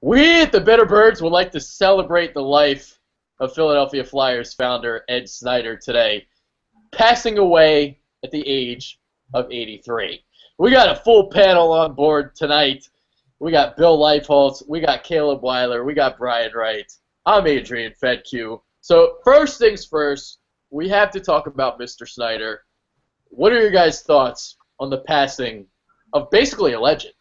We at the Bitter Birds would like to celebrate the life of Philadelphia Flyers founder Ed Snyder today, passing away at the age of 83. We got a full panel on board tonight. We got Bill Leifholtz, we got Caleb Weiler, we got Brian Wright. I'm Adrian Fedque. So first things first, we have to talk about Mr. Snyder. What are your guys' thoughts on the passing of basically a legend?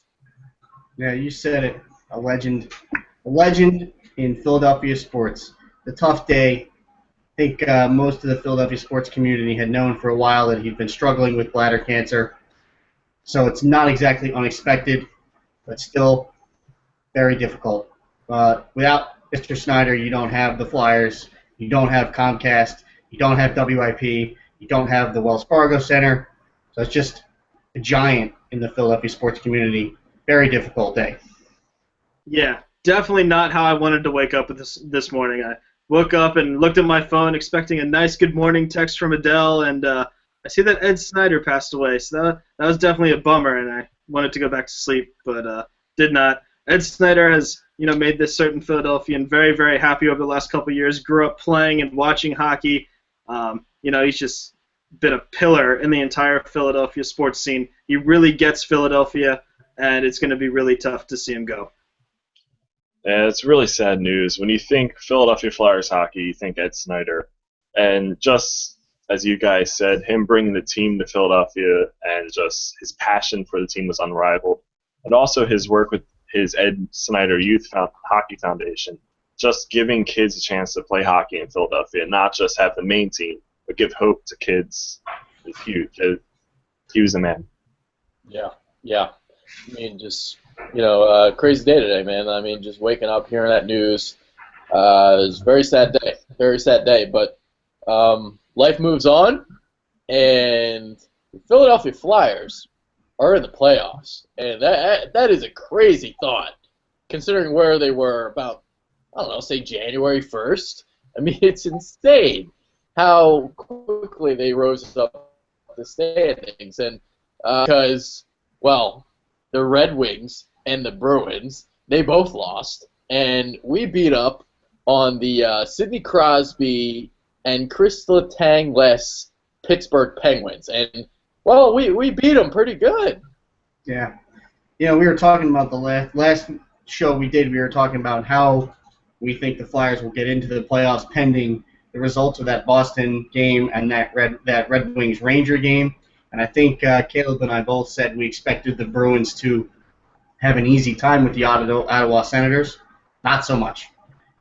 Yeah, you said it. A legend in Philadelphia sports. The tough day. I think most of the Philadelphia sports community had known for a while that he'd been struggling with bladder cancer. So it's not exactly unexpected, but still very difficult. Without Mr. Snyder, you don't have the Flyers, you don't have Comcast, you don't have WIP, you don't have the Wells Fargo Center. So it's just a giant in the Philadelphia sports community. Very difficult day. Yeah, definitely not how I wanted to wake up with this morning. I woke up and looked at my phone expecting a nice good morning text from Adele, and I see that Ed Snyder passed away, so that was definitely a bummer, and I wanted to go back to sleep, but did not. Ed Snyder has made this certain Philadelphian very, very happy over the last couple of years, grew up playing and watching hockey. He's just been a pillar in the entire Philadelphia sports scene. He really gets Philadelphia, and it's going to be really tough to see him go. Yeah, it's really sad news. When you think Philadelphia Flyers hockey, you think Ed Snyder. And just as you guys said, him bringing the team to Philadelphia and just his passion for the team was unrivaled. And also his work with his Ed Snyder Youth Hockey Foundation, just giving kids a chance to play hockey in Philadelphia, not just have the main team, but give hope to kids, is huge. He was a man. Yeah. I mean, just, crazy day today, man. I mean, just waking up, hearing that news. It was a very sad day, but life moves on, and the Philadelphia Flyers are in the playoffs, and that is a crazy thought, considering where they were about, say January 1st. I mean, it's insane how quickly they rose up the standings, and because, the Red Wings and the Bruins, they both lost, and we beat up on the Sidney Crosby and Chris Letang-less Pittsburgh Penguins, and we beat them pretty good. Yeah. We were talking about the last show we did. We were talking about how we think the Flyers will get into the playoffs pending the results of that Boston game and that Red Wings Ranger game. And I think Caleb and I both said we expected the Bruins to have an easy time with the Ottawa Senators. Not so much.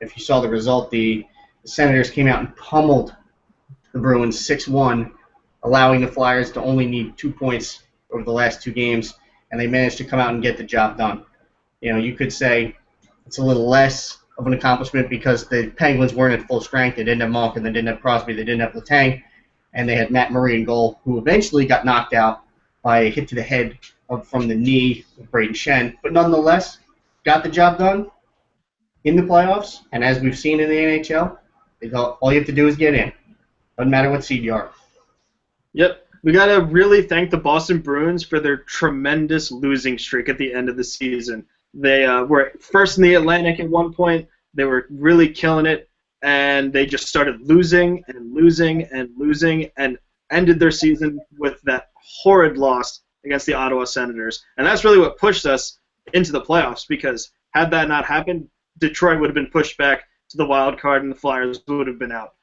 If you saw the result, the Senators came out and pummeled the Bruins 6-1, allowing the Flyers to only need 2 points over the last two games, and they managed to come out and get the job done. You could say it's a little less of an accomplishment because the Penguins weren't at full strength. They didn't have Malkin, they didn't have Crosby, they didn't have Letang, and they had Matt Murray in goal, who eventually got knocked out by a hit to the head from the knee of Braden Shen, but nonetheless got the job done in the playoffs, and as we've seen in the NHL, all you have to do is get in. Doesn't matter what seed you are. Yep. We got to really thank the Boston Bruins for their tremendous losing streak at the end of the season. They were first in the Atlantic at one point. They were really killing it, and they just started losing and losing and losing and ended their season with that horrid loss against the Ottawa Senators. And that's really what pushed us into the playoffs, because had that not happened, Detroit would have been pushed back to the wild card and the Flyers would have been out.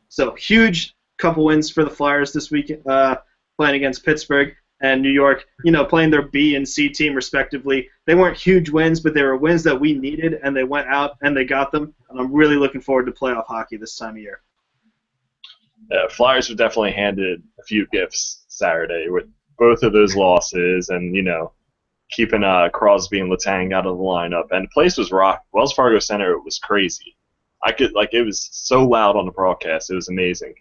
So huge couple wins for the Flyers this week, playing against Pittsburgh and New York, playing their B and C team respectively. They weren't huge wins, but they were wins that we needed, and they went out and they got them. And I'm really looking forward to playoff hockey this time of year. Yeah, Flyers were definitely handed a few gifts Saturday with both of those losses, and keeping Crosby and Letang out of the lineup. And the place was rocked. Wells Fargo Center was crazy. It was so loud on the broadcast. It was amazing.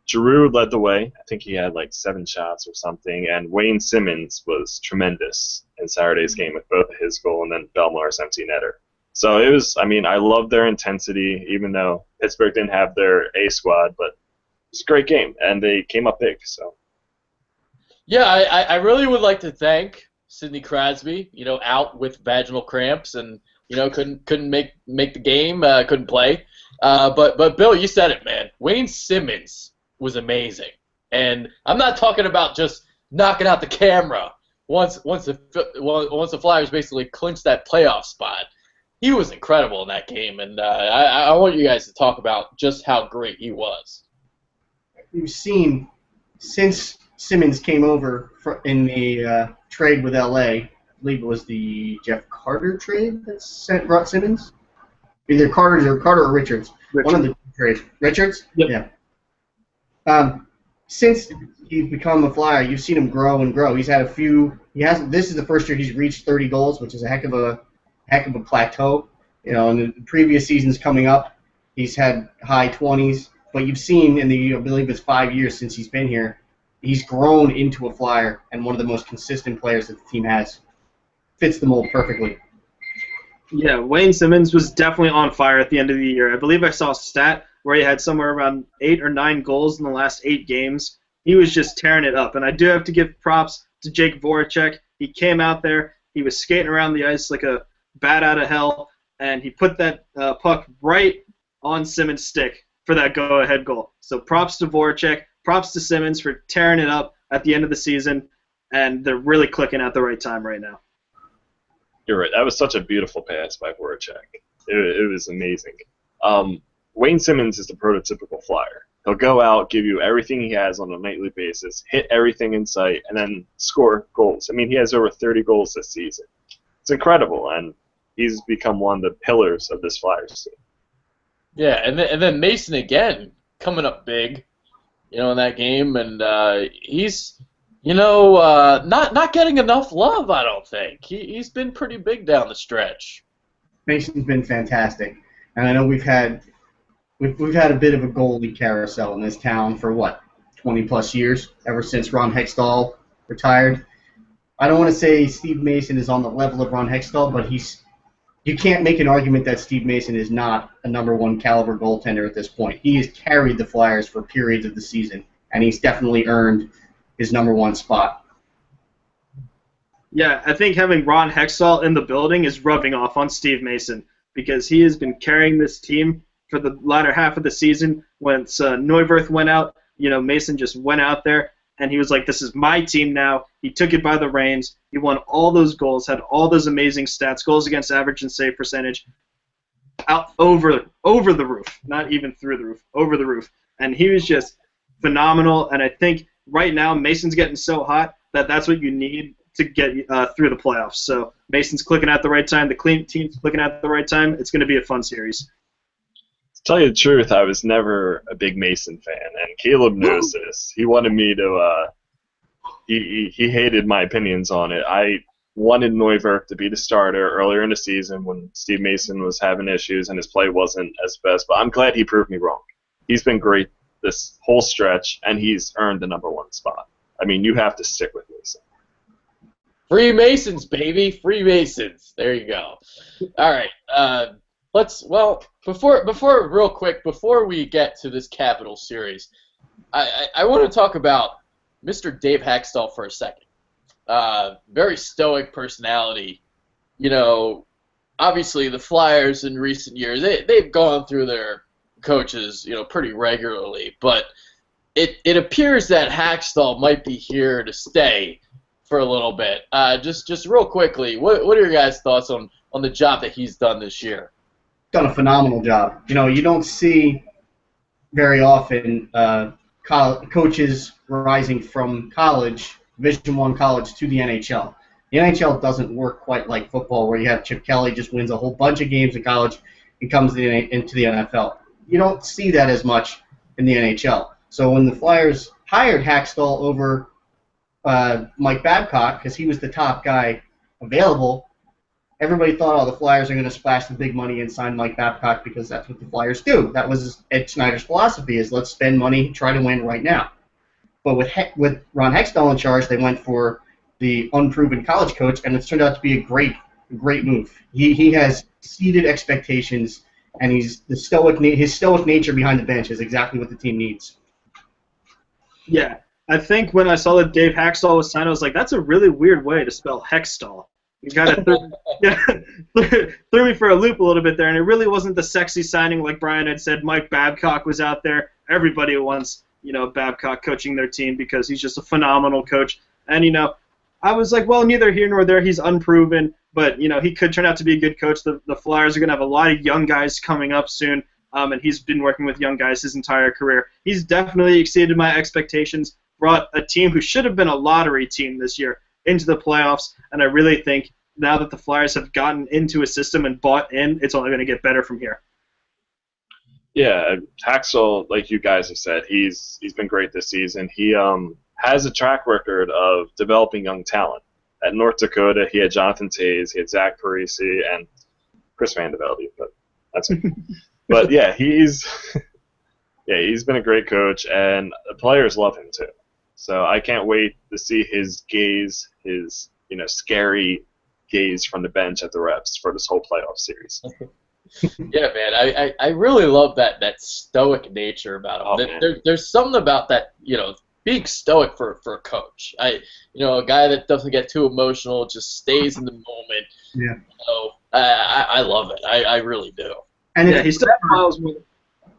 Giroux led the way. I think he had 7 shots or something. And Wayne Simmons was tremendous in Saturday's game with both his goal and then Belmar's empty netter. So it was, I loved their intensity, even though Pittsburgh didn't have their A squad, but it was a great game, and they came up big. So. Yeah, I really would like to thank Sidney Crosby, out with vaginal cramps and couldn't make the game, couldn't play. But Bill, you said it, man. Wayne Simmons was amazing, and I'm not talking about just knocking out the camera once the Flyers basically clinched that playoff spot. He was incredible in that game, and I want you guys to talk about just how great he was. You've seen since Simmons came over in the trade with LA, I believe it was the Jeff Carter trade that brought Simmons. Either Carter or Richards. One of the trades. Richards? Yep. Yeah. Since he's become a Flyer, you've seen him grow and grow. He's had a few. This is the first year he's reached 30 goals, which is a heck of a plateau. In the previous seasons coming up, he's had high 20s. But you've seen in I believe it's 5 years since he's been here, he's grown into a Flyer and one of the most consistent players that the team has. Fits the mold perfectly. Yeah, Wayne Simmons was definitely on fire at the end of the year. I believe I saw a stat where he had somewhere around 8 or 9 goals in the last 8 games. He was just tearing it up. And I do have to give props to Jake Voracek. He came out there, he was skating around the ice like a bat out of hell, and he put that puck right on Simmons' stick for that go-ahead goal. So props to Voracek, props to Simmons for tearing it up at the end of the season, and they're really clicking at the right time right now. You're right. That was such a beautiful pass by Voracek. It was amazing. Wayne Simmons is the prototypical Flyer. He'll go out, give you everything he has on a nightly basis, hit everything in sight, and then score goals. I mean, he has over 30 goals this season. It's incredible, and he's become one of the pillars of this Flyers team. Yeah, and then Mason again coming up big, in that game, and he's not getting enough love. I don't think he's been pretty big down the stretch. Mason's been fantastic, and I know we've had a bit of a goalie carousel in this town for 20 plus years, ever since Ron Hextall retired. I don't want to say Steve Mason is on the level of Ron Hextall, but you can't make an argument that Steve Mason is not a #1 caliber goaltender at this point. He has carried the Flyers for periods of the season, and he's definitely earned his #1 spot. Yeah, I think having Ron Hextall in the building is rubbing off on Steve Mason because he has been carrying this team for the latter half of the season. Once Neuwirth went out, Mason just went out there, and he was like, this is my team now. He took it by the reins. He won all those goals, had all those amazing stats, goals against average and save percentage, out over the roof, not even through the roof, over the roof. And he was just phenomenal, and I think right now Mason's getting so hot that that's what you need to get through the playoffs. So Mason's clicking at the right time. The team's clicking at the right time. It's going to be a fun series. To tell you the truth, I was never a big Mason fan, and Caleb knows this. He wanted me to he hated my opinions on it. I wanted Neuwirth to be the starter earlier in the season when Steve Mason was having issues and his play wasn't as best, but I'm glad he proved me wrong. He's been great this whole stretch, and he's earned the #1 spot. I mean, you have to stick with Mason. Freemasons, baby, Freemasons. There you go. All right. Before we get to this Capital series, I want to talk about Mr. Dave Hakstol for a second. Very stoic personality. Obviously the Flyers in recent years, they've gone through their coaches, pretty regularly, but it appears that Hakstol might be here to stay for a little bit. Just real quickly, what are your guys' thoughts on the job that he's done this year? Done a phenomenal job. You don't see very often coaches rising from college, Division I college, to the NHL. The NHL doesn't work quite like football, where you have Chip Kelly just wins a whole bunch of games in college and comes into the NFL. You don't see that as much in the NHL. So when the Flyers hired Hakstol over Mike Babcock, because he was the top guy available, everybody thought, the Flyers are going to splash the big money and sign Mike Babcock because that's what the Flyers do. That was Ed Snyder's philosophy, is let's spend money, try to win right now. But with Ron Hextall in charge, they went for the unproven college coach, and it's turned out to be a great move. He has exceeded expectations, and his stoic nature behind the bench is exactly what the team needs. Yeah, I think when I saw that Dave Hackstall was signed, I was like, that's a really weird way to spell Hextall. You kind of threw me for a loop a little bit there, and it really wasn't the sexy signing like Brian had said. Mike Babcock was out there. Everybody wants, Babcock coaching their team because he's just a phenomenal coach. And, I was like, well, neither here nor there. He's unproven, but, he could turn out to be a good coach. The Flyers are going to have a lot of young guys coming up soon, and he's been working with young guys his entire career. He's definitely exceeded my expectations, brought a team who should have been a lottery team this year into the playoffs, and I really think now that the Flyers have gotten into a system and bought in, it's only going to get better from here. Yeah, Haxel, like you guys have said, he's been great this season. He has a track record of developing young talent. At North Dakota, he had Jonathan Toews, he had Zach Parisi, and Chris Vandevelde, but that's it. But yeah, he's been a great coach, and the players love him too. So I can't wait to see his gaze, his scary gaze from the bench at the refs for this whole playoff series. Yeah, man, I really love that stoic nature about him. There's something about that, being stoic for a coach. A guy that doesn't get too emotional, just stays in the moment. Yeah. So I love it. I really do. And he still smiles with it.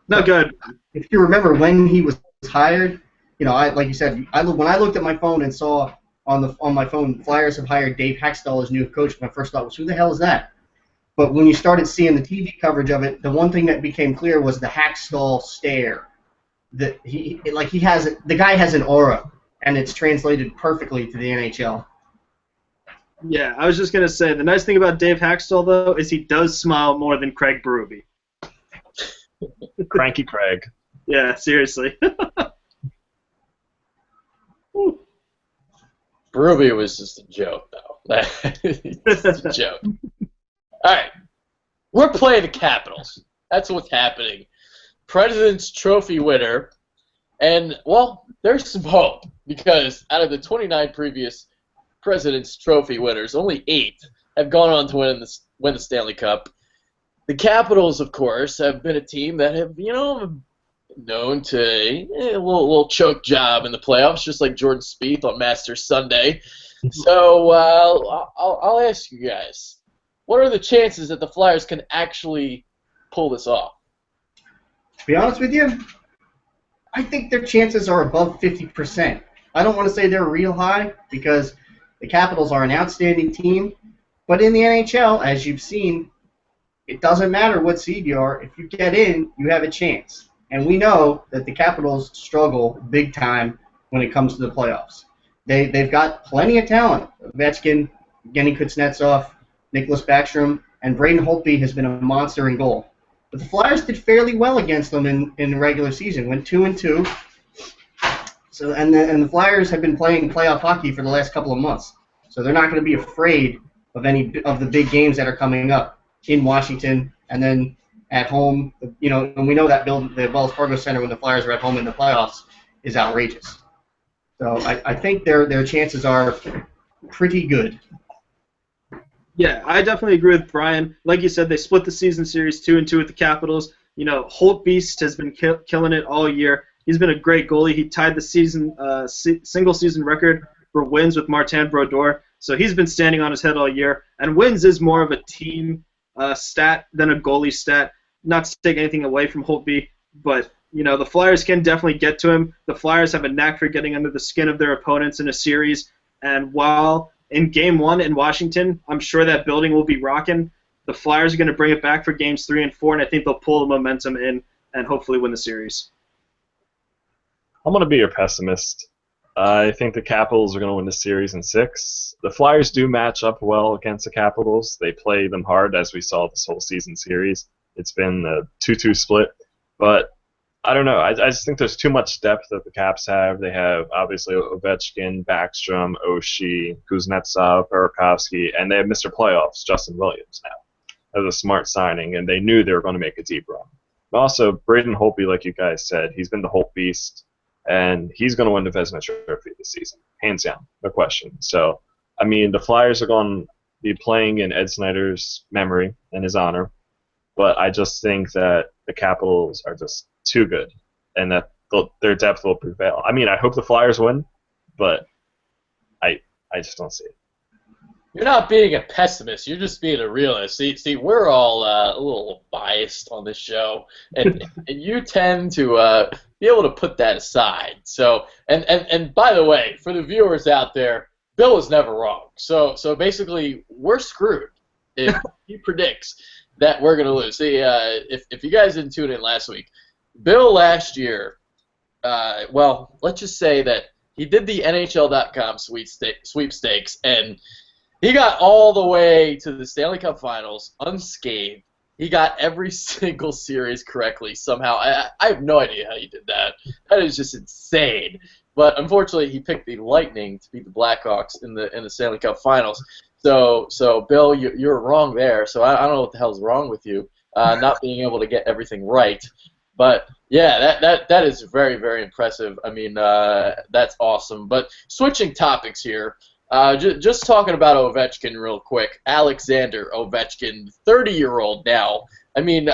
No, good. If you remember when he was hired, like you said, when I looked at my phone and saw on my phone, Flyers have hired Dave Hackstall as new coach, my first thought was, who the hell is that? But when you started seeing the TV coverage of it, the one thing that became clear was the Hackstall stare. That the guy has an aura, and it's translated perfectly to the NHL. Yeah, I was just gonna say the nice thing about Dave Hackstall though is he does smile more than Craig Berube. Cranky Craig. Yeah, seriously. Berube was just a joke, though. It's a joke. All right, we're playing the Capitals. That's what's happening. President's Trophy winner, and well, there's some hope because out of the 29 previous President's Trophy winners, only 8 have gone on to win the Stanley Cup. The Capitals, of course, have been a team that have, known to a little choke job in the playoffs, just like Jordan Spieth on Masters Sunday. So I'll ask you guys, what are the chances that the Flyers can actually pull this off? To be honest with you, I think their chances are above 50%. I don't want to say they're real high because the Capitals are an outstanding team, but in the NHL, as you've seen, it doesn't matter what seed you are. If you get in, you have a chance. And we know that the Capitals struggle big time when it comes to the playoffs. They've got plenty of talent. Ovechkin, Evgeny Kuznetsov, Nicholas Backstrom, and Braden Holtby has been a monster in goal. But the Flyers did fairly well against them in the regular season, went 2-2. So and the Flyers have been playing playoff hockey for the last couple of months. So they're not going to be afraid of any of the big games that are coming up in Washington and then at home. And we know that the Wells Fargo Center when the Flyers are at home in the playoffs is outrageous. So I think their chances are pretty good. Yeah, I definitely agree with Brian. Like you said, they split the season series 2-2 with the Capitals. Holtbeast has been killing it all year. He's been a great goalie. He tied the single season record for wins with Martin Brodeur. So he's been standing on his head all year. And wins is more of a team stat than a goalie stat. Not to take anything away from Holtby, but the Flyers can definitely get to him. The Flyers have a knack for getting under the skin of their opponents in a series. And while in Game 1 in Washington, I'm sure that building will be rocking. The Flyers are going to bring it back for Games 3 and 4, and I think they'll pull the momentum in and hopefully win the series. I'm going to be your pessimist. I think the Capitals are going to win the series in 6. The Flyers do match up well against the Capitals. They play them hard, as we saw this whole season series. It's been a 2-2 split. But I don't know. I just think there's too much depth that the Caps have. They have, obviously, Ovechkin, Backstrom, Oshie, Kuznetsov, Burakovsky, and they have Mr. Playoffs, Justin Williams now. That was a smart signing, and they knew they were going to make a deep run. But also, Braden Holtby, like you guys said, he's been the Holt Beast, and he's going to win the Vezina Trophy this season, hands down, no question. So, I mean, the Flyers are going to be playing in Ed Snyder's memory and his honor, but I just think that the Capitals are just too good, and that their depth will prevail. I mean, I hope the Flyers win, but I just don't see it. You're not being a pessimist. You're just being a realist. See, we're all a little biased on this show, and you tend to be able to put that aside. So, and by the way, for the viewers out there, Bill is never wrong. So basically, we're screwed if he predicts that we're going to lose. See, if you guys didn't tune in last week, Bill last year, well, let's just say that he did the NHL.com sweepstakes, and he got all the way to the Stanley Cup Finals unscathed. He got every single series correctly somehow. I have no idea how you did that. That is just insane. But unfortunately, he picked the Lightning to beat the Blackhawks in the Stanley Cup Finals. So Bill, you're wrong there. So I don't know what the hell's wrong with you, not being able to get everything right. But yeah, that is very, very impressive. I mean, that's awesome. But switching topics here. Just talking about Ovechkin real quick. Alexander Ovechkin, 30-year-old now. I mean,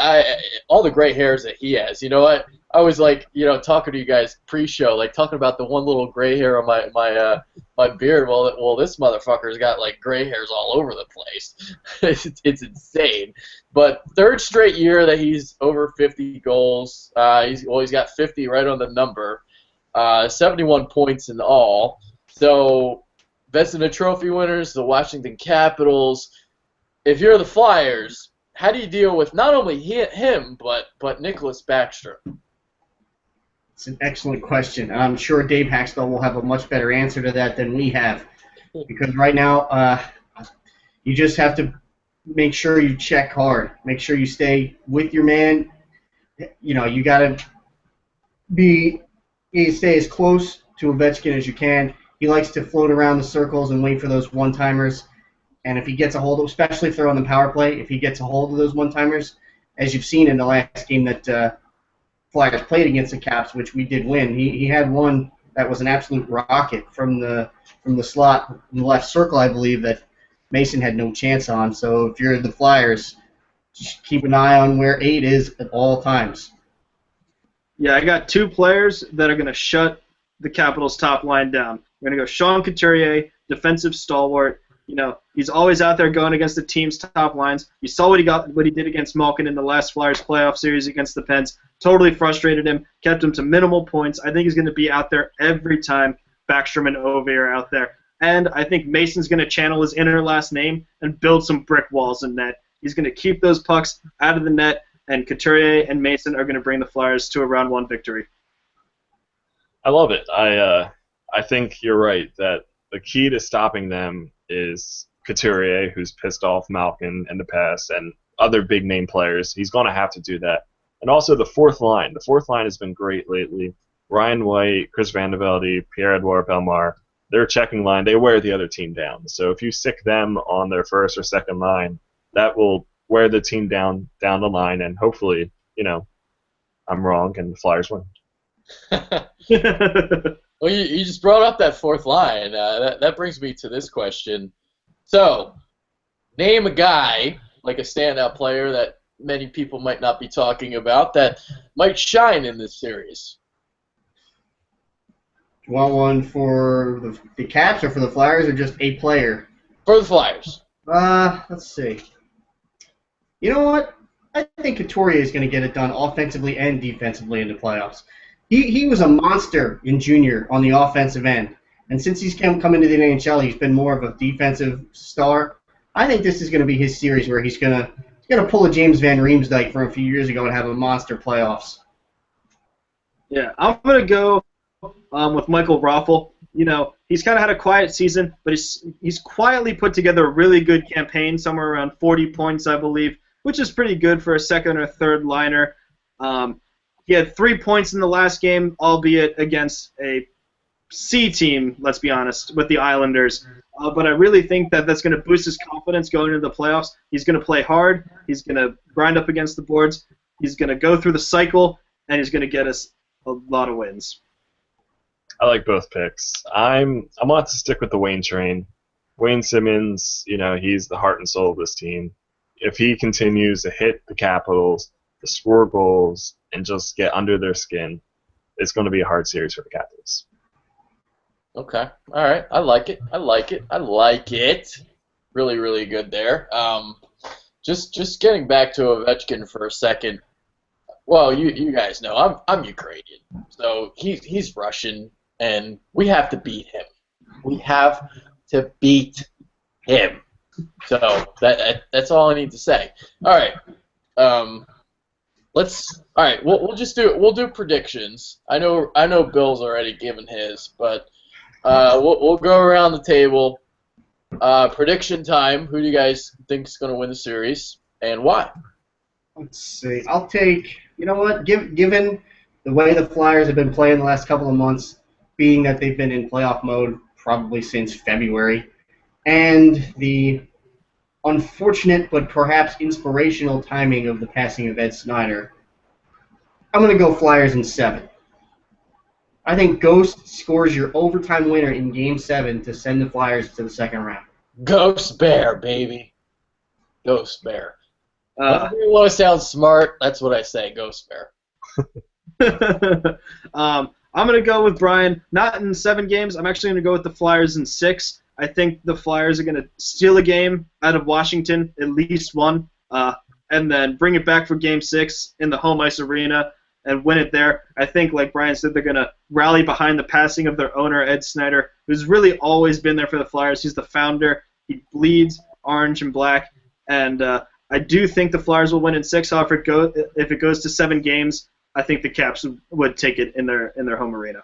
all the gray hairs that he has. You know what? I was like, talking to you guys pre-show, like talking about the one little gray hair on my beard. Well, this motherfucker's got like gray hairs all over the place. It's insane. But third straight year that he's over 50 goals. He's got 50 right on the number. 71 points in all. So. Vezina Trophy winners, the Washington Capitals. If you're the Flyers, how do you deal with not only him but Nicholas Backstrom? It's an excellent question. I'm sure Dave Haxtell will have a much better answer to that than we have, because right now you just have to make sure you check hard, make sure you stay with your man. You got to stay as close to Ovechkin as you can. He likes to float around the circles and wait for those one-timers. And if he gets a hold of, especially if they're on the power play, if he gets a hold of those one-timers, as you've seen in the last game that Flyers played against the Caps, which we did win, he had one that was an absolute rocket from the slot in the left circle, I believe, that Mason had no chance on. So if you're the Flyers, just keep an eye on where 8 is at all times. Yeah, I got 2 players that are going to shut the Capitals' top line down. We're going to go Sean Couturier, defensive stalwart. He's always out there going against the team's top lines. You saw what he did against Malkin in the last Flyers playoff series against the Pens. Totally frustrated him, kept him to minimal points. I think he's going to be out there every time Backstrom and Ove are out there. And I think Mason's going to channel his inner last name and build some brick walls in net. He's going to keep those pucks out of the net, and Couturier and Mason are going to bring the Flyers to a round 1 victory. I love it. I think you're right that the key to stopping them is Couturier, who's pissed off Malkin in the past, and other big-name players. He's going to have to do that. And also the fourth line. The fourth line has been great lately. Ryan White, Chris Vandevelde, Pierre-Edouard Bellemare, their checking line, they wear the other team down. So if you stick them on their first or second line, that will wear the team down the line, and hopefully, I'm wrong and the Flyers win. Well, you just brought up that fourth line. That brings me to this question. So, name a guy, like a standout player that many people might not be talking about, that might shine in this series. Do you want one for the Caps or for the Flyers, or just a player? For the Flyers. Let's see. You know what? I think Couturier is going to get it done offensively and defensively in the playoffs. He was a monster in junior on the offensive end, and since he's come into the NHL, he's been more of a defensive star. I think this is going to be his series where he's going to pull a James Van Riemsdyk from a few years ago and have a monster playoffs. Yeah, I'm going to go with Michael Raffl. He's kind of had a quiet season, but he's quietly put together a really good campaign, somewhere around 40 points, I believe, which is pretty good for a second or third liner. He had 3 points in the last game, albeit against a C team, let's be honest, with the Islanders. But I really think that that's going to boost his confidence going into the playoffs. He's going to play hard. He's going to grind up against the boards. He's going to go through the cycle, and he's going to get us a lot of wins. I like both picks. I'm going to stick with the Wayne train. Wayne Simmons, he's the heart and soul of this team. If he continues to hit the Capitals, to score goals, and just get under their skin, it's going to be a hard series for the Capitals. Okay. All right. I like it. I like it. I like it. Really, really good there. Just getting back to Ovechkin for a second. Well, you guys know I'm Ukrainian, so he's Russian, and we have to beat him. We have to beat him. So that's all I need to say. All right. We'll do predictions. I know Bill's already given his, but we'll go around the table. Prediction time. Who do you guys think is going to win the series, and why? Let's see. I'll take. You know what? Given the way the Flyers have been playing the last couple of months, being that they've been in playoff mode probably since February, and the unfortunate but perhaps inspirational timing of the passing of Ed Snyder, I'm going to go Flyers in 7. I think Ghost scores your overtime winner in Game 7 to send the Flyers to the second round. Ghost Bear, baby. Ghost Bear. If you want to sound smart, that's what I say, Ghost Bear. I'm going to go with Brian. Not in 7 games. I'm actually going to go with the Flyers in 6. I think the Flyers are going to steal a game out of Washington, at least one, and then bring it back for Game 6 in the home ice arena and win it there. I think, like Brian said, they're going to rally behind the passing of their owner, Ed Snyder, who's really always been there for the Flyers. He's the founder. He bleeds orange and black, and I do think the Flyers will win in 6. However, if it goes to 7 games, I think the Caps would take it in their home arena.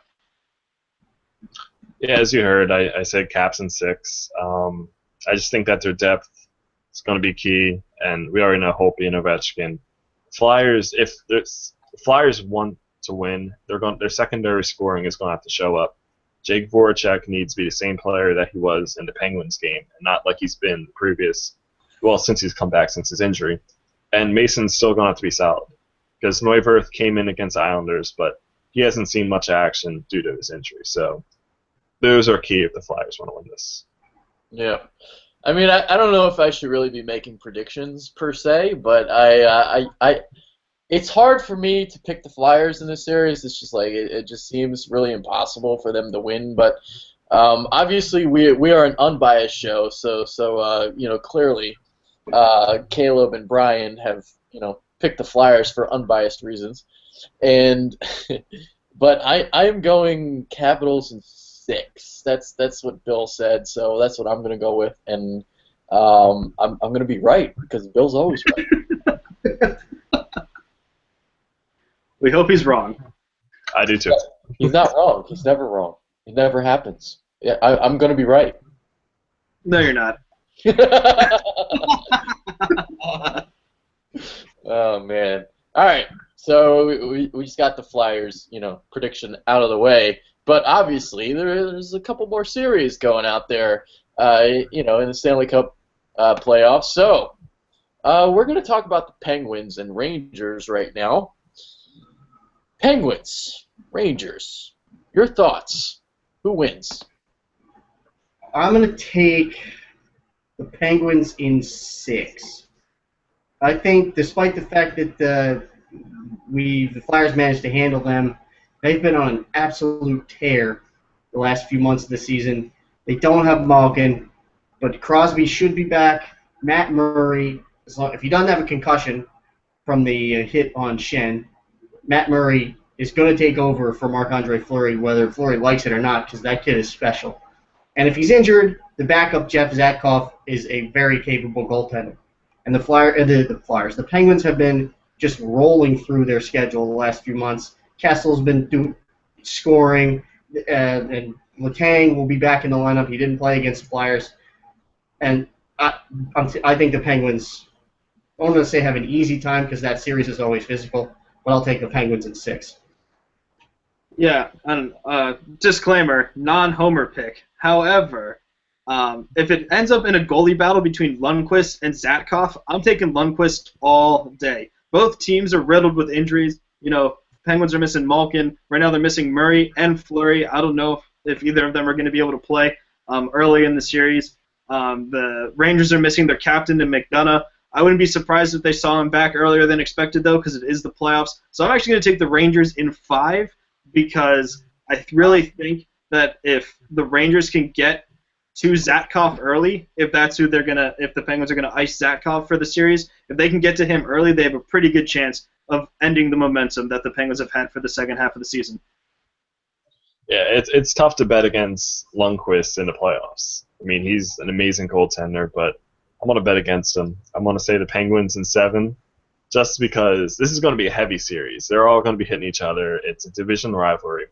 Yeah, as you heard, I said Caps in 6. I just think that their depth is going to be key, and we already know Holtby and Ovechkin. Flyers, if the Flyers want to win, their secondary scoring is going to have to show up. Jake Voracek needs to be the same player that he was in the Penguins game, and not like he's been since he's come back since his injury. And Mason's still going to have to be solid, because Neuwirth came in against the Islanders, but he hasn't seen much action due to his injury. So those are key if the Flyers want to win this. Yeah. I mean, I don't know if I should really be making predictions per se, but I it's hard for me to pick the Flyers in this series. It's just like it just seems really impossible for them to win. But obviously we are an unbiased show, so clearly Caleb and Brian have picked the Flyers for unbiased reasons, and but I am going Capitals in 6. That's what Bill said, so that's what I'm going to go with, and I'm going to be right because Bill's always right. We hope he's wrong. I do too. He's not wrong. He's never wrong. It never happens. Yeah, I'm going to be right. No, you're not. Oh man! All right, so we just got the Flyers, prediction out of the way. But obviously, there's a couple more series going out there, in the Stanley Cup playoffs. So we're going to talk about the Penguins and Rangers right now. Penguins, Rangers, your thoughts? Who wins? I'm going to take the Penguins in 6. I think, despite the fact that the Flyers managed to handle them, they've been on an absolute tear the last few months of the season. They don't have Malkin, but Crosby should be back. Matt Murray, if he doesn't have a concussion from the hit on Shen, Matt Murray is going to take over for Marc-Andre Fleury, whether Fleury likes it or not, because that kid is special. And if he's injured, the backup Jeff Zatkoff is a very capable goaltender. And the Penguins have been just rolling through their schedule the last few months. Kessel's been scoring, and Letang will be back in the lineup. He didn't play against the Flyers. And I think the Penguins, I don't want to say have an easy time because that series is always physical, but I'll take the Penguins in 6. Yeah, and disclaimer, non-homer pick. However, if it ends up in a goalie battle between Lundqvist and Zatkoff, I'm taking Lundqvist all day. Both teams are riddled with injuries. Penguins are missing Malkin. Right now they're missing Murray and Fleury. I don't know if either of them are going to be able to play early in the series. The Rangers are missing their captain in McDonough. I wouldn't be surprised if they saw him back earlier than expected, though, because it is the playoffs. So I'm actually going to take the Rangers in 5, because I really think that if the Rangers can get to Zatkov early, if the Penguins are gonna ice Zatkov for the series, if they can get to him early, they have a pretty good chance of ending the momentum that the Penguins have had for the second half of the season. Yeah, it's tough to bet against Lundqvist in the playoffs. I mean, he's an amazing goaltender, but I'm going to bet against him. I'm going to say the Penguins in 7, just because this is going to be a heavy series. They're all going to be hitting each other. It's a division rivalry.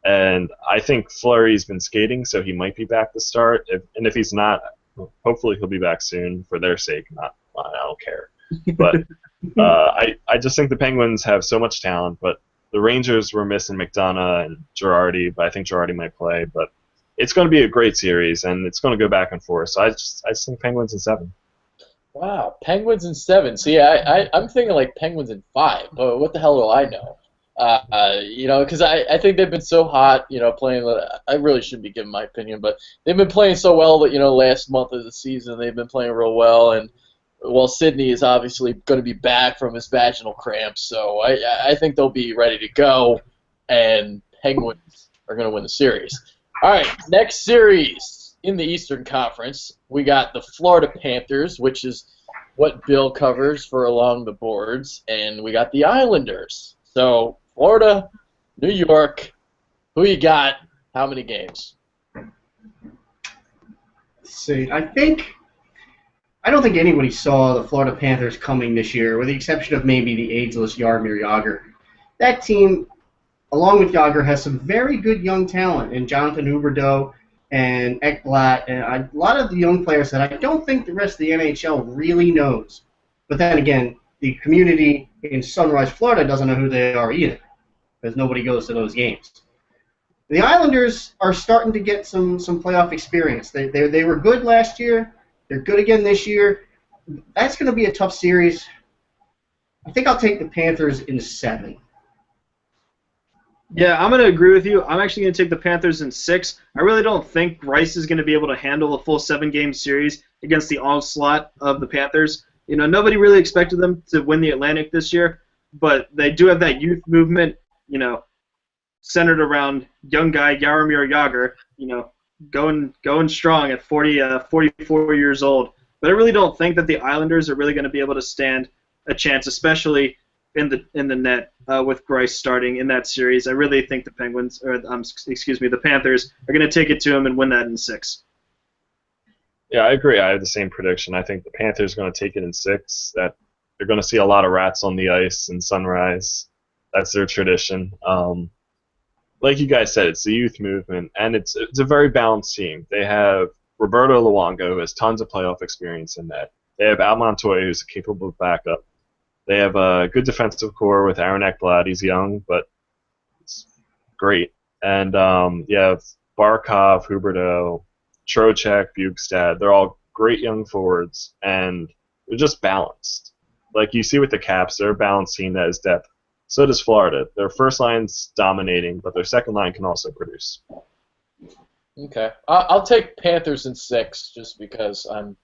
And I think Fleury's been skating, so he might be back to start. If he's not, hopefully he'll be back soon for their sake. I don't care. But I just think the Penguins have so much talent, but the Rangers were missing McDonough and Girardi, but I think Girardi might play. But it's going to be a great series, and it's going to go back and forth. So I just think Penguins in 7. Wow, Penguins in 7. See, I'm thinking like Penguins in 5, but what the hell do I know? Because I think they've been so hot, playing. I really shouldn't be giving my opinion, but they've been playing so well that, last month of the season they've been playing real well, and Sidney is obviously going to be back from his vaginal cramps, so I think they'll be ready to go, and Penguins are going to win the series. All right, next series in the Eastern Conference, we got the Florida Panthers, which is what Bill covers for Along the Boards, and we got the Islanders. So, Florida, New York, who you got? How many games? Let's see. I don't think anybody saw the Florida Panthers coming this year, with the exception of maybe the ageless Jaromir Jagr. That team, along with Jagr, has some very good young talent in Jonathan Huberdeau and Ekblad, and a lot of the young players that I don't think the rest of the NHL really knows. But then again, the community in Sunrise, Florida doesn't know who they are either, because nobody goes to those games. The Islanders are starting to get some playoff experience. They were good last year. They're good again this year. That's going to be a tough series. I think I'll take the Panthers in 7. Yeah, I'm going to agree with you. I'm actually going to take the Panthers in 6. I really don't think Rice is going to be able to handle a full 7-game series against the onslaught of the Panthers. Nobody really expected them to win the Atlantic this year, but they do have that youth movement, centered around young guy Jaromir Jagr, going strong at 44 years old. But I really don't think that the Islanders are really going to be able to stand a chance, especially in the net with Greiss starting in that series. I really think the Panthers are going to take it to them and win that in 6. Yeah, I agree. I have the same prediction. I think the Panthers are going to take it in 6. That they're going to see a lot of rats on the ice in Sunrise. That's their tradition. Like you guys said, it's the youth movement, and it's a very balanced team. They have Roberto Luongo, who has tons of playoff experience in that. They have Al Montoya, who's a capable backup. They have a good defensive core with Aaron Ekblad. He's young, but it's great. And you have Barkov, Huberdeau, Trocheck, Bukestad. They're all great young forwards, and they're just balanced. Like you see with the Caps, they're a balanced team that has depth. So does Florida. Their first line's dominating, but their second line can also produce. Okay. I'll take Panthers in 6 just because I'm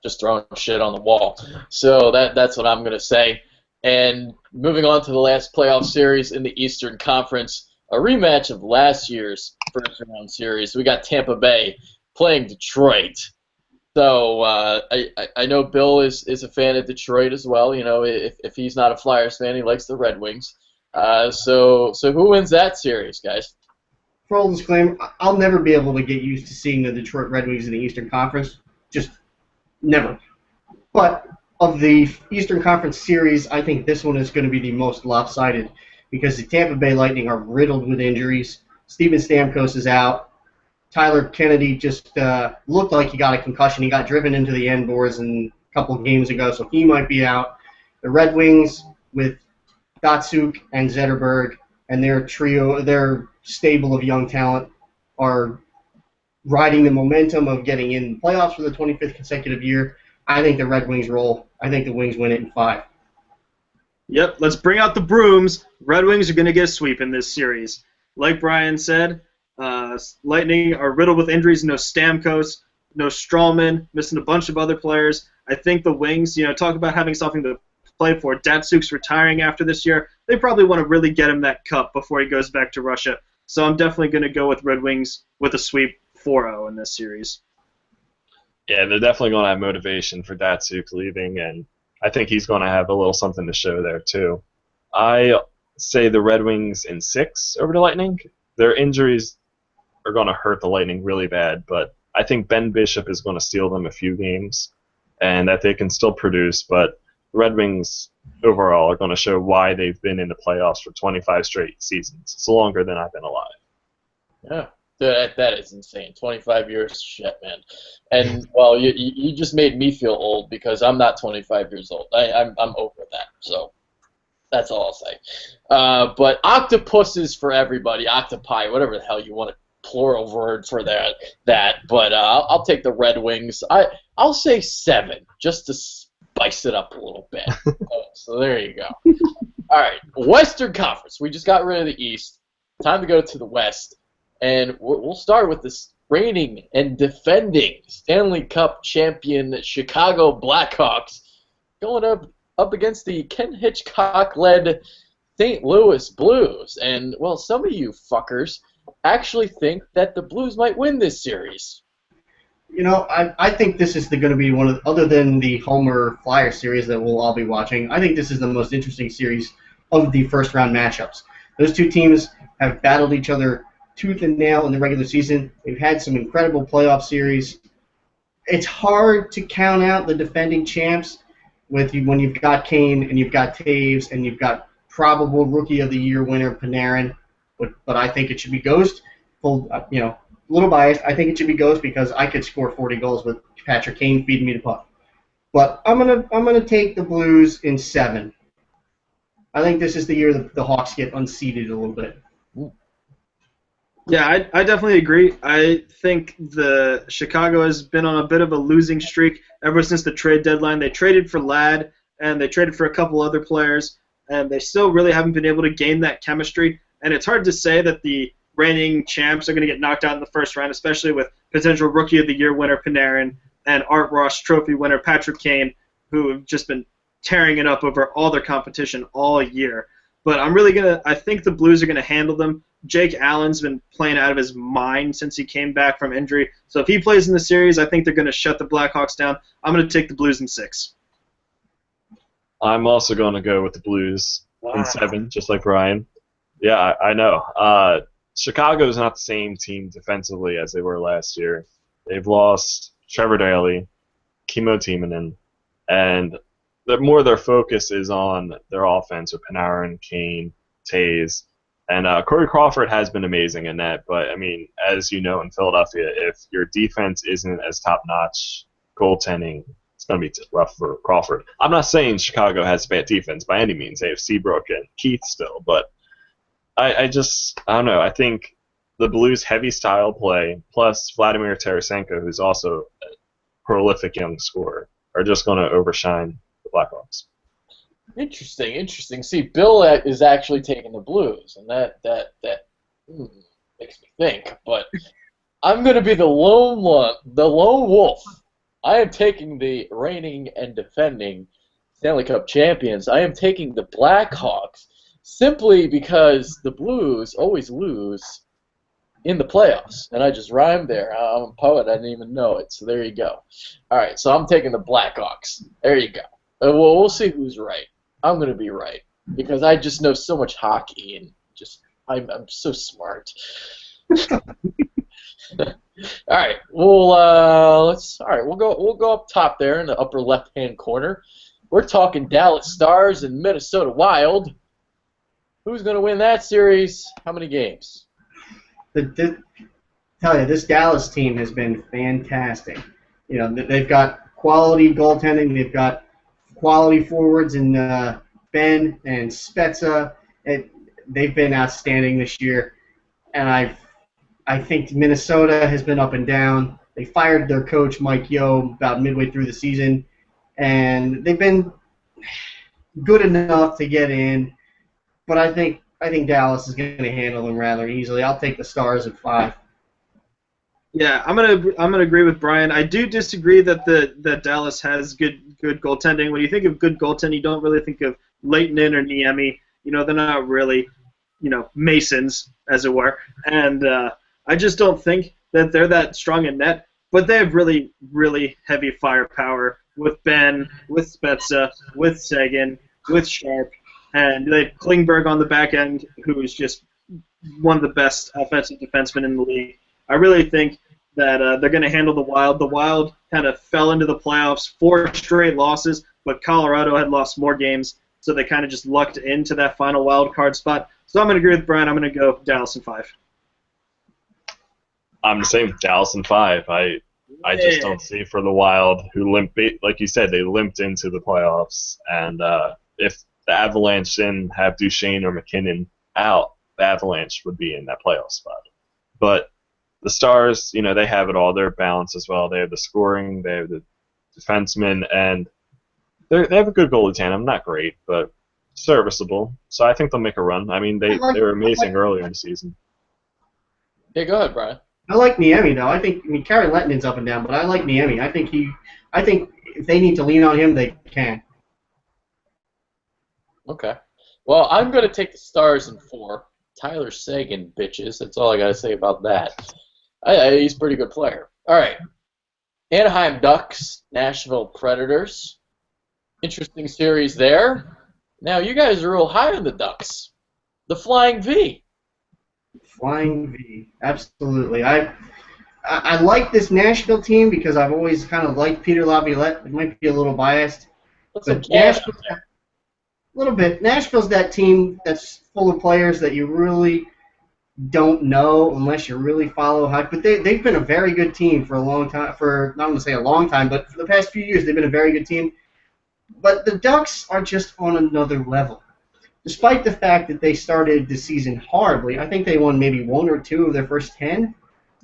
just throwing shit on the wall. So that's what I'm going to say. And moving on to the last playoff series in the Eastern Conference, a rematch of last year's first-round series. We got Tampa Bay playing Detroit. So I know Bill is a fan of Detroit as well. If he's not a Flyers fan, he likes the Red Wings. So who wins that series, guys? Full disclaimer, I'll never be able to get used to seeing the Detroit Red Wings in the Eastern Conference. Just never. But of the Eastern Conference series, I think this one is going to be the most lopsided because the Tampa Bay Lightning are riddled with injuries. Steven Stamkos is out. Tyler Kennedy just looked like he got a concussion. He got driven into the end boards a couple of games ago, so he might be out. The Red Wings with Datsuk and Zetterberg and their stable of young talent are riding the momentum of getting in the playoffs for the 25th consecutive year. I think the Red Wings roll. I think the Wings win it in 5. Yep, let's bring out the brooms. Red Wings are going to get a sweep in this series. Like Brian said, Lightning are riddled with injuries. No Stamkos, no Strawman, missing a bunch of other players. I think the Wings, talk about having something to play for. Datsuk's retiring after this year. They probably want to really get him that cup before he goes back to Russia. So I'm definitely going to go with Red Wings with a sweep 4-0 in this series. Yeah, they're definitely going to have motivation for Datsuk leaving, and I think he's going to have a little something to show there, too. I say the Red Wings in 6 over the Lightning. Their injuries are going to hurt the Lightning really bad, but I think Ben Bishop is going to steal them a few games, and that they can still produce, but the Red Wings overall are going to show why they've been in the playoffs for 25 straight seasons. It's longer than I've been alive. Yeah. That is insane. 25 years, shit, man. And, well, you just made me feel old because I'm not 25 years old. I'm over that, so that's all I'll say. But octopuses for everybody, octopi, whatever the hell you want a plural word for that. But I'll take the Red Wings. I'll say 7, just to spice it up a little bit. So there you go. All right, Western Conference. We just got rid of the East. Time to go to the West. And we'll start with this reigning and defending Stanley Cup champion Chicago Blackhawks going up against the Ken Hitchcock-led St. Louis Blues. And, well, some of you fuckers actually think that the Blues might win this series. You know, I think this is going to be one of, other than the Homer Flyer series that we'll all be watching, I think this is the most interesting series of the first-round matchups. Those two teams have battled each other tooth and nail in the regular season. They've had some incredible playoff series. It's hard to count out the defending champs when you've got Kane and you've got Taves and you've got probable Rookie of the Year winner Panarin. But I think it should be Ghost. Full, a little biased. I think it should be Ghost because I could score 40 goals with Patrick Kane feeding me the puck. But I'm gonna take the Blues in 7. I think this is the year the Hawks get unseated a little bit. Yeah, I definitely agree. I think the Chicago has been on a bit of a losing streak ever since the trade deadline. They traded for Ladd, and they traded for a couple other players, and they still really haven't been able to gain that chemistry. And it's hard to say that the reigning champs are going to get knocked out in the first round, especially with potential Rookie of the Year winner Panarin and Art Ross Trophy winner Patrick Kane, who have just been tearing it up over all their competition all year. But I think the Blues are going to handle them. Jake Allen's been playing out of his mind since he came back from injury. So if he plays in the series, I think they're going to shut the Blackhawks down. I'm going to take the Blues in 6. I'm also going to go with the Blues in 7, just like Ryan. Yeah, I know. Chicago's not the same team defensively as they were last year. They've lost Trevor Daley, Kimmo Timonen, and more their focus is on their offense with Panarin, Kane, Taves. And Corey Crawford has been amazing in that, but, I mean, as you know in Philadelphia, if your defense isn't as top-notch, goaltending, it's going to be rough for Crawford. I'm not saying Chicago has bad defense by any means. They have Seabrook and Keith still, but I don't know. I think the Blues' heavy style play, plus Vladimir Tarasenko, who's also a prolific young scorer, are just going to overshine the Blackhawks. Interesting. See, Bill is actually taking the Blues, and that makes me think. But I'm going to be the lone wolf. I am taking the reigning and defending Stanley Cup champions. I am taking the Blackhawks simply because the Blues always lose in the playoffs, and I just rhymed there. I'm a poet. I didn't even know it. So there you go. All right, so I'm taking the Blackhawks. There you go. Well, we'll see who's right. I'm going to be right because I just know so much hockey and I'm so smart. All right. We'll go up top there in the upper left-hand corner. We're talking Dallas Stars and Minnesota Wild. Who's going to win that series? How many games? Tell you, this Dallas team has been fantastic. You know, they've got quality goaltending. They've got quality forwards in Ben and Spezza. They've been outstanding this year, and I think Minnesota has been up and down. They fired their coach Mike Yeo about midway through the season, and they've been good enough to get in. But I think Dallas is going to handle them rather easily. I'll take the Stars at 5. Yeah, I'm gonna agree with Brian. I do disagree that Dallas has good goaltending. When you think of good goaltending, you don't really think of Leighton or Niemi. They're not really, Masons, as it were. And I just don't think that they're that strong in net. But they have really, really heavy firepower with Ben, with Spezza, with Sagan, with Sharp, and they have Klingberg on the back end, who is just one of the best offensive defensemen in the league. I really think that they're going to handle the Wild. The Wild kind of fell into the playoffs, 4 straight losses, but Colorado had lost more games, so they kind of just lucked into that final wild card spot. So I'm going to agree with Brian. I'm going to go Dallas in 5. I'm the same with Dallas in 5. I just don't see for the Wild, who like you said, they limped into the playoffs. And if the Avalanche didn't have Duchesne or McKinnon out, the Avalanche would be in that playoff spot. But the Stars, they have it all. They're balanced as well. They have the scoring, they have the defensemen, and they have a good goalie tandem. Not great, but serviceable. So I think they'll make a run. I mean, they were amazing earlier in the season. Yeah, go ahead, Brian. I like Niemi though. I mean, Kari Lettonen's up and down, but I like Niemi. I think if they need to lean on him, they can. Okay. Well, I'm going to take the Stars in 4. Tyler Sagan, bitches. That's all I got to say about that. He's a pretty good player. All right. Anaheim Ducks, Nashville Predators. Interesting series there. Now, you guys are real high on the Ducks. The Flying V. Flying V, absolutely. I like this Nashville team because I've always kind of liked Peter Laviolette. It might be a little biased, but Nashville's a little bit. Nashville's that team that's full of players that you really don't know unless you really follow how. But they've been a very good team for a long time. For not going to say a long time, but for the past few years, they've been a very good team. But the Ducks are just on another level. Despite the fact that they started the season horribly, I think they won maybe 1 or 2 of their first 10.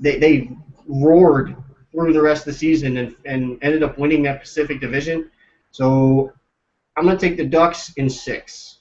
They roared through the rest of the season and ended up winning that Pacific Division. So I'm going to take the Ducks in 6.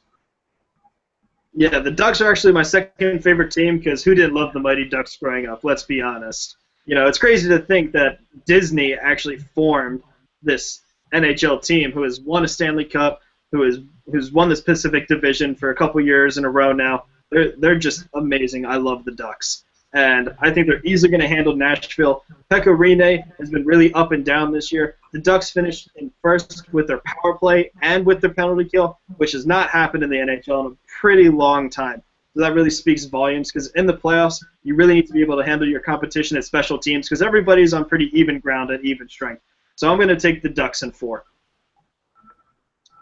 Yeah, the Ducks are actually my second favorite team because who didn't love the Mighty Ducks growing up? Let's be honest. It's crazy to think that Disney actually formed this NHL team who has won a Stanley Cup, who's won this Pacific Division for a couple years in a row now. They're just amazing. I love the Ducks. And I think they're easily going to handle Nashville. Pekka Rinne has been really up and down this year. The Ducks finished in first with their power play and with their penalty kill, which has not happened in the NHL in a pretty long time. So that really speaks volumes because in the playoffs, you really need to be able to handle your competition at special teams because everybody's on pretty even ground at even strength. So I'm going to take the Ducks in 4.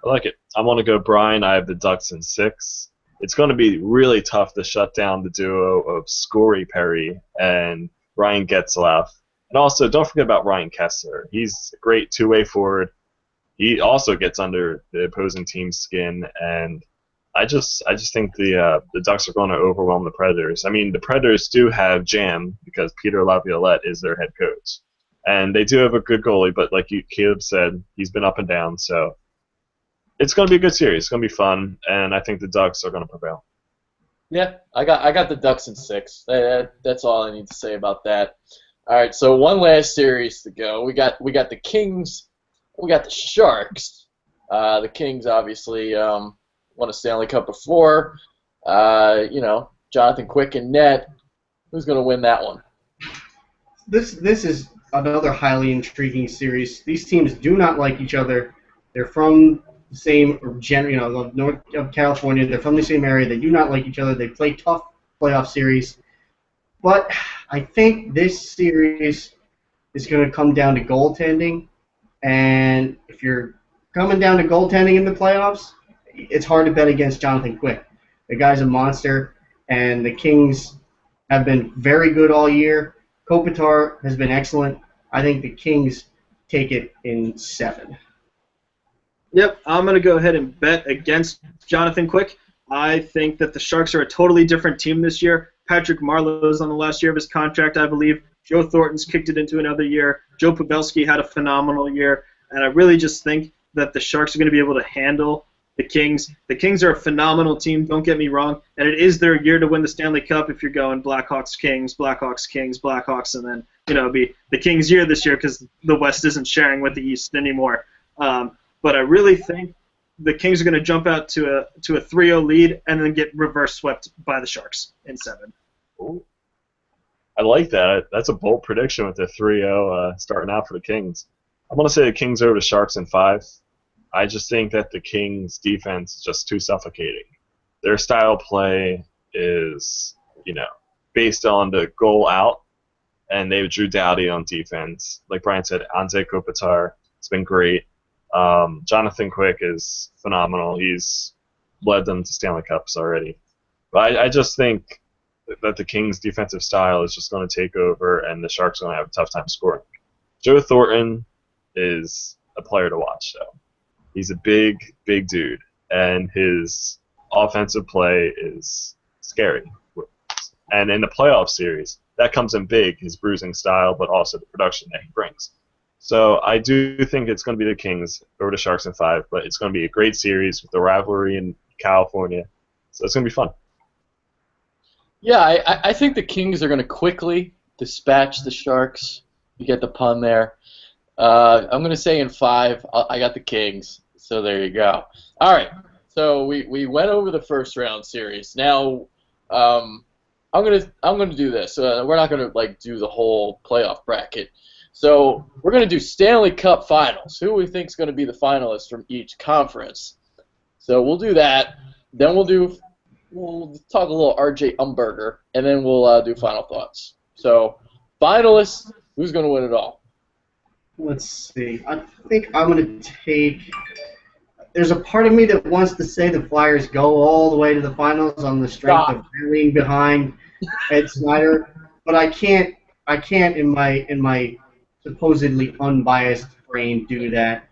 I like it. I want to go Brian. I have the Ducks in 6. It's going to be really tough to shut down the duo of Scory Perry and Ryan Getzlaf. And also, don't forget about Ryan Kessler. He's a great two-way forward. He also gets under the opposing team's skin, and I just think the Ducks are going to overwhelm the Predators. I mean, the Predators do have Jam because Peter Laviolette is their head coach, and they do have a good goalie. But like Caleb said, he's been up and down, so. It's going to be a good series. It's going to be fun, and I think the Ducks are going to prevail. Yeah, I got the Ducks in 6. That's all I need to say about that. All right, so one last series to go. We got the Kings. We got the Sharks. The Kings obviously won a Stanley Cup before. Jonathan Quick and net. Who's going to win that one? This is another highly intriguing series. These teams do not like each other. They're from the same, North of California. They're from the same area. They do not like each other. They play tough playoff series. But I think this series is going to come down to goaltending. And if you're coming down to goaltending in the playoffs, it's hard to bet against Jonathan Quick. The guy's a monster, and the Kings have been very good all year. Kopitar has been excellent. I think the Kings take it in 7. Yep, I'm going to go ahead and bet against Jonathan Quick. I think that the Sharks are a totally different team this year. Patrick Marleau's on the last year of his contract, I believe. Joe Thornton's kicked it into another year. Joe Pavelski had a phenomenal year. And I really just think that the Sharks are going to be able to handle the Kings. The Kings are a phenomenal team, don't get me wrong, and it is their year to win the Stanley Cup if you're going Blackhawks, Kings, Blackhawks, Kings, Blackhawks, and then, it'd be the Kings' year this year because the West isn't sharing with the East anymore. But I really think the Kings are going to jump out to a 3-0 lead and then get reverse swept by the Sharks in 7. Ooh. I like that. That's a bold prediction with the 3-0 starting out for the Kings. I'm going to say the Kings over the Sharks in 5. I just think that the Kings' defense is just too suffocating. Their style of play is, based on the goal out, and they have Drew Doughty on defense. Like Brian said, Anze Kopitar has been great. Jonathan Quick is phenomenal. He's led them to Stanley Cups already. But I just think that the Kings' defensive style is just going to take over, and the Sharks are going to have a tough time scoring. Joe Thornton is a player to watch, though. He's a big, big dude, and his offensive play is scary. And in the playoff series, that comes in big, his bruising style, but also the production that he brings. So I do think it's going to be the Kings over the Sharks in 5, but it's going to be a great series with the rivalry in California. So it's going to be fun. Yeah, I think the Kings are going to quickly dispatch the Sharks. You get the pun there. I'm going to say in 5, I got the Kings. So there you go. All right. So we went over the first round series. Now I'm gonna do this. We're not gonna do the whole playoff bracket. So we're gonna do Stanley Cup Finals. Who we think is going to be the finalists from each conference. So we'll do that. Then we'll talk a little R.J. Umberger, and then we'll do final thoughts. So finalists, who's going to win it all? Let's see. I think I'm going to take... There's a part of me that wants to say the Flyers go all the way to the finals on the strength of rallying behind Ed Snyder, but I can't in my supposedly unbiased brain do that.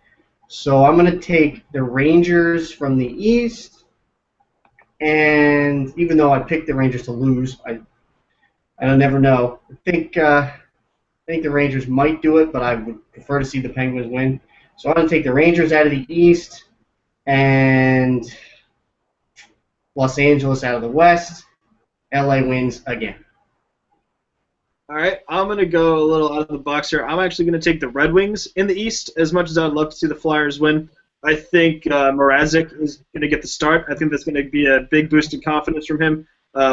So I'm going to take the Rangers from the East. And even though I picked the Rangers to lose, I never know. I think the Rangers might do it, but I would prefer to see the Penguins win. So I'm going to take the Rangers out of the East and Los Angeles out of the West. LA wins again. All right, I'm going to go a little out of the box here. I'm actually going to take the Red Wings in the East, as much as I'd love to see the Flyers win. I think Mrazek is going to get the start. I think that's going to be a big boost in confidence from him,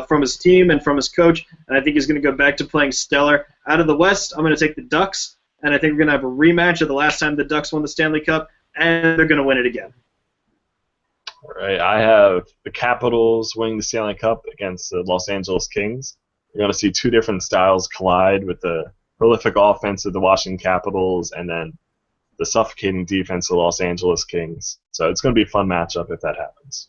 from his team, and from his coach. And I think he's going to go back to playing stellar. Out of the West, I'm going to take the Ducks, and I think we're going to have a rematch of the last time the Ducks won the Stanley Cup, and they're going to win it again. All right, I have the Capitals winning the Stanley Cup against the Los Angeles Kings. You're going to see two different styles collide with the prolific offense of the Washington Capitals and then the suffocating defense of the Los Angeles Kings. So it's going to be a fun matchup if that happens.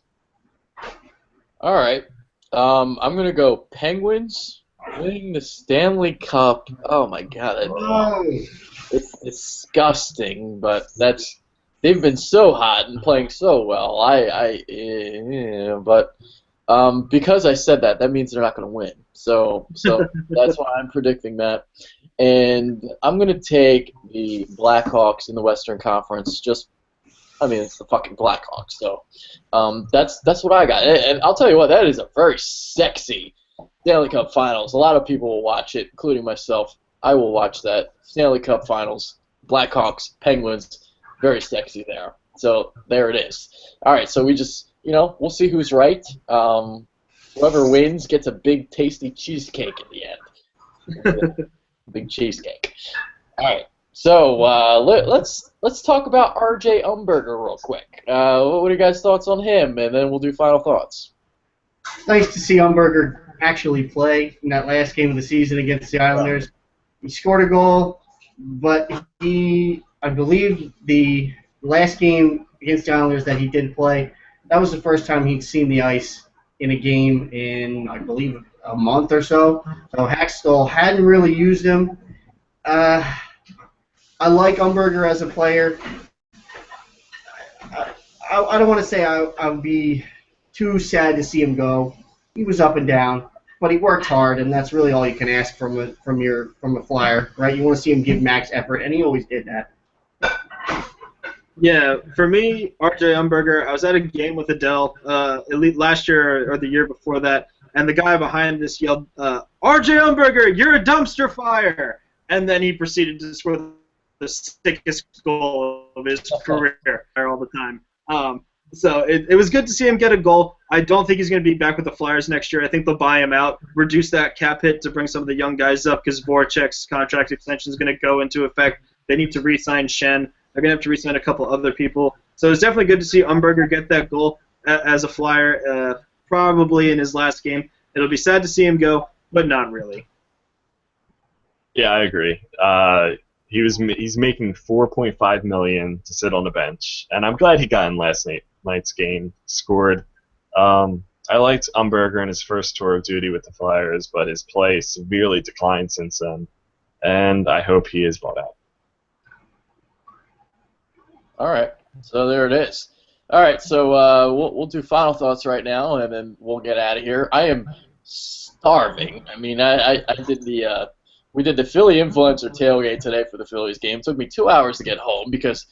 All right. I'm going to go Penguins winning the Stanley Cup. Oh, my God. It's disgusting, but they've been so hot and playing so well. But because I said that means they're not going to win. So that's why I'm predicting that. And I'm going to take the Blackhawks in the Western Conference. It's the fucking Blackhawks. So that's what I got. And I'll tell you what, that is a very sexy Stanley Cup Finals. A lot of people will watch it, including myself. I will watch that. Stanley Cup Finals, Blackhawks, Penguins, very sexy there. So there it is. All right, so we just, we'll see who's right. Whoever wins gets a big, tasty cheesecake at the end. Big cheesecake. All right. So let's talk about R.J. Umberger real quick. What are you guys' thoughts on him? And then we'll do final thoughts. Nice to see Umberger actually play in that last game of the season against the Islanders. He scored a goal, but I believe the last game against the Islanders that he did play, that was the first time he'd seen the ice in a game in, I believe, a month or so. So Hackstall hadn't really used him. I like Umberger as a player. I don't want to say I would be too sad to see him go. He was up and down, but he worked hard, and that's really all you can ask from a Flyer, right? You want to see him give max effort, and he always did that. Yeah, for me, RJ Umberger, I was at a game with Adele last year or the year before that, and the guy behind us yelled, RJ Umberger, you're a dumpster fire! And then he proceeded to score the sickest goal of his career all the time. So it was good to see him get a goal. I don't think he's going to be back with the Flyers next year. I think they'll buy him out, reduce that cap hit to bring some of the young guys up because Voracek's contract extension is going to go into effect. They need to re-sign Shen. They're going to have to re-sign a couple other people. So it's definitely good to see Umberger get that goal as a Flyer, probably in his last game. It'll be sad to see him go, but not really. Yeah, I agree. He's making $4.5 million to sit on the bench, and I'm glad he got in last night's game, scored. I liked Umberger in his first tour of duty with the Flyers, but his play severely declined since then, and I hope he is bought out. All right, so there it is. All right, so we'll do final thoughts right now, and then we'll get out of here. I am starving. I mean, we did the Philly influencer tailgate today for the Phillies game. It took me 2 hours to get home because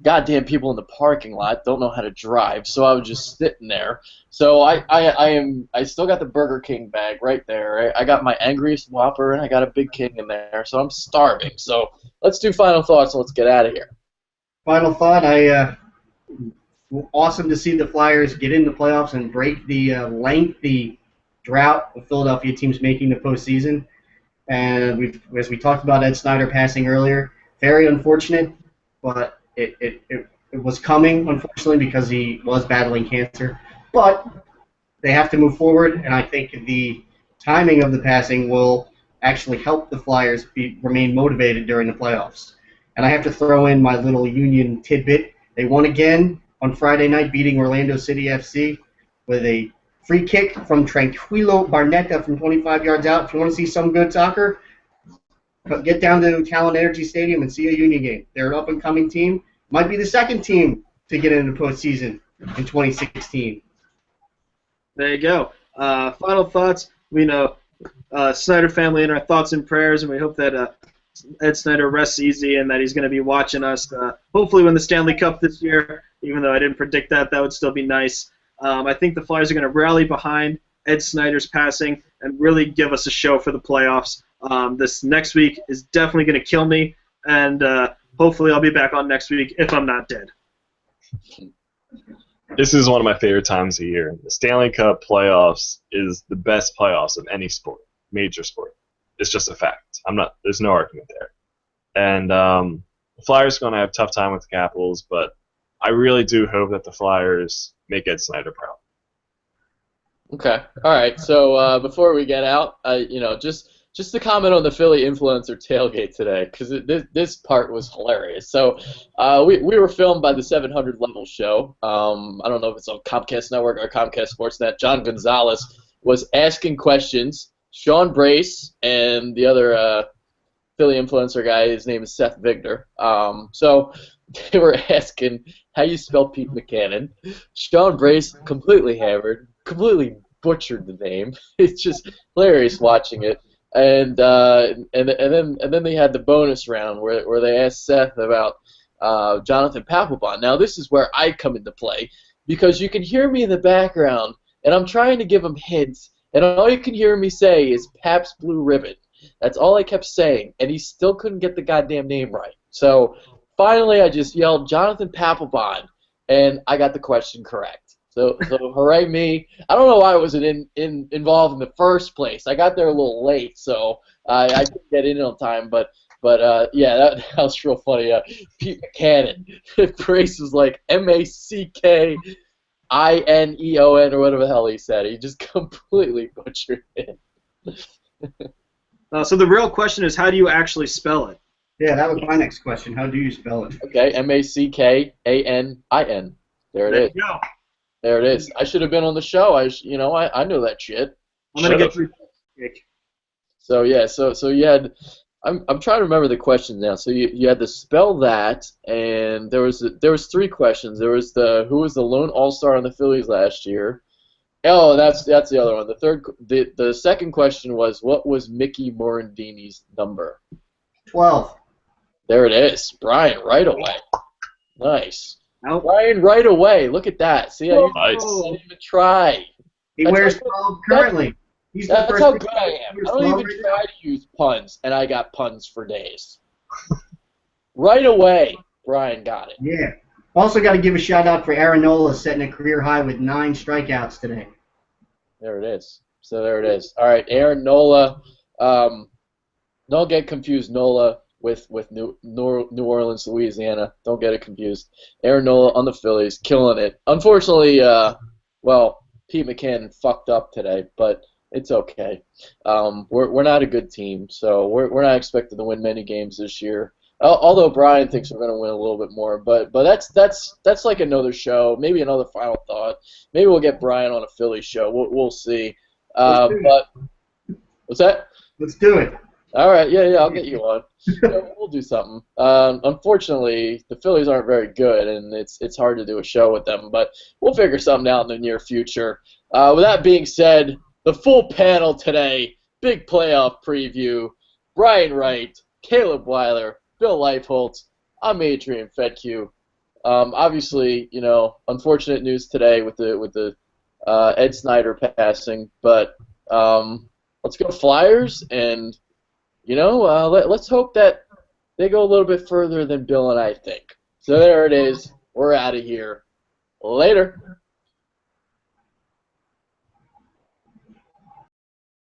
goddamn people in the parking lot don't know how to drive. So I was just sitting there. So I still got the Burger King bag right there. I got my Angriest Whopper and I got a Big King in there. So I'm starving. So let's do final thoughts and let's get out of here. Final thought, awesome to see the Flyers get in the playoffs and break the lengthy drought of Philadelphia teams making the postseason. And as we talked about Ed Snyder passing earlier, very unfortunate, but it was coming, unfortunately, because he was battling cancer. But they have to move forward, and I think the timing of the passing will actually help the Flyers remain motivated during the playoffs. And I have to throw in my little Union tidbit. They won again on Friday night, beating Orlando City FC with a free kick from Tranquilo Barnetta from 25 yards out. If you want to see some good soccer, get down to Talent Energy Stadium and see a Union game. They're an up-and-coming team. Might be the second team to get into the postseason in 2016. There you go. Final thoughts. We know Snyder family in our thoughts and prayers, and we hope that Ed Snyder rests easy and that he's going to be watching us. Hopefully win the Stanley Cup this year, even though I didn't predict that. That would still be nice. I think the Flyers are going to rally behind Ed Snyder's passing and really give us a show for the playoffs. This next week is definitely going to kill me, and hopefully I'll be back on next week if I'm not dead. This is one of my favorite times of year. The Stanley Cup playoffs is the best playoffs of any sport, major sport. It's just a fact. There's no argument there. And the Flyers are going to have a tough time with the Capitals, but I really do hope that the Flyers make Ed Snyder proud. Okay. All right. So before we get out, just to comment on the Philly influencer tailgate today, because this part was hilarious. So we were filmed by the 700 Level Show. I don't know if it's on Comcast Network or Comcast Sportsnet. John Gonzalez was asking questions. Sean Brace and the other Philly influencer guy, his name is Seth Vigner. So they were asking how you spell Pete McCannon. Sean Brace completely hammered, completely butchered the name. It's just hilarious watching it. And then they had the bonus round where they asked Seth about Jonathan Papelbon. Now this is where I come into play because you can hear me in the background and I'm trying to give him hints and all you can hear me say is Pabst Blue Ribbon. That's all I kept saying and he still couldn't get the goddamn name right. So finally I just yelled Jonathan Papelbon and I got the question correct. So hooray me. I don't know why I wasn't involved in the first place. I got there a little late, so I couldn't get in on time. But yeah, that was real funny. Pete McCannon. Brace was like MacKinnon or whatever the hell he said. He just completely butchered it. So the real question is, how do you actually spell it? Yeah, that was my next question. How do you spell it? Okay, MacKannin. There it is. You go. There it is. I should have been on the show. I know that shit. I'm gonna get through. So yeah, so you had. I'm trying to remember the questions now. So you had to spell that, and there was three questions. There was who was the lone all-star on the Phillies last year. Oh, that's the other one. The second question was what was Mickey Morandini's number? 12. There it is, Brian, right away. Nice. Nope. Brian, right away. Look at that. See how you Nice. didn't even try. He That's wears how- 12 currently. He's the That's first how person good I to am. wear I don't 12 even right try to use puns, and I got puns for days. Right away, Brian got it. now. Yeah. Also got to give a shout out for Aaron Nola setting a career high with 9 strikeouts today. There it is. So there it is. All right, Aaron Nola. Don't get confused, Nola, with New Orleans, Louisiana. Don't get it confused. Aaron Nola on the Phillies, killing it. Unfortunately, Pete McCann fucked up today, but it's okay. We're not a good team, so we're not expected to win many games this year. Although Brian thinks we're going to win a little bit more, but that's like another show, maybe another final thought. Maybe we'll get Brian on a Philly show. We'll see. Let's do it. But what's that? Let's do it. All right, yeah, I'll get you on. Yeah, we'll do something. Unfortunately, the Phillies aren't very good, and it's hard to do a show with them, but we'll figure something out in the near future. With that being said, the full panel today, big playoff preview, Brian Wright, Caleb Weiler, Bill Leifholtz, I'm Adrian Fedke. Obviously, unfortunate news today with the Ed Snyder passing, but let's go Flyers, and let's hope that they go a little bit further than Bill and I think. So there it is. We're out of here. Later.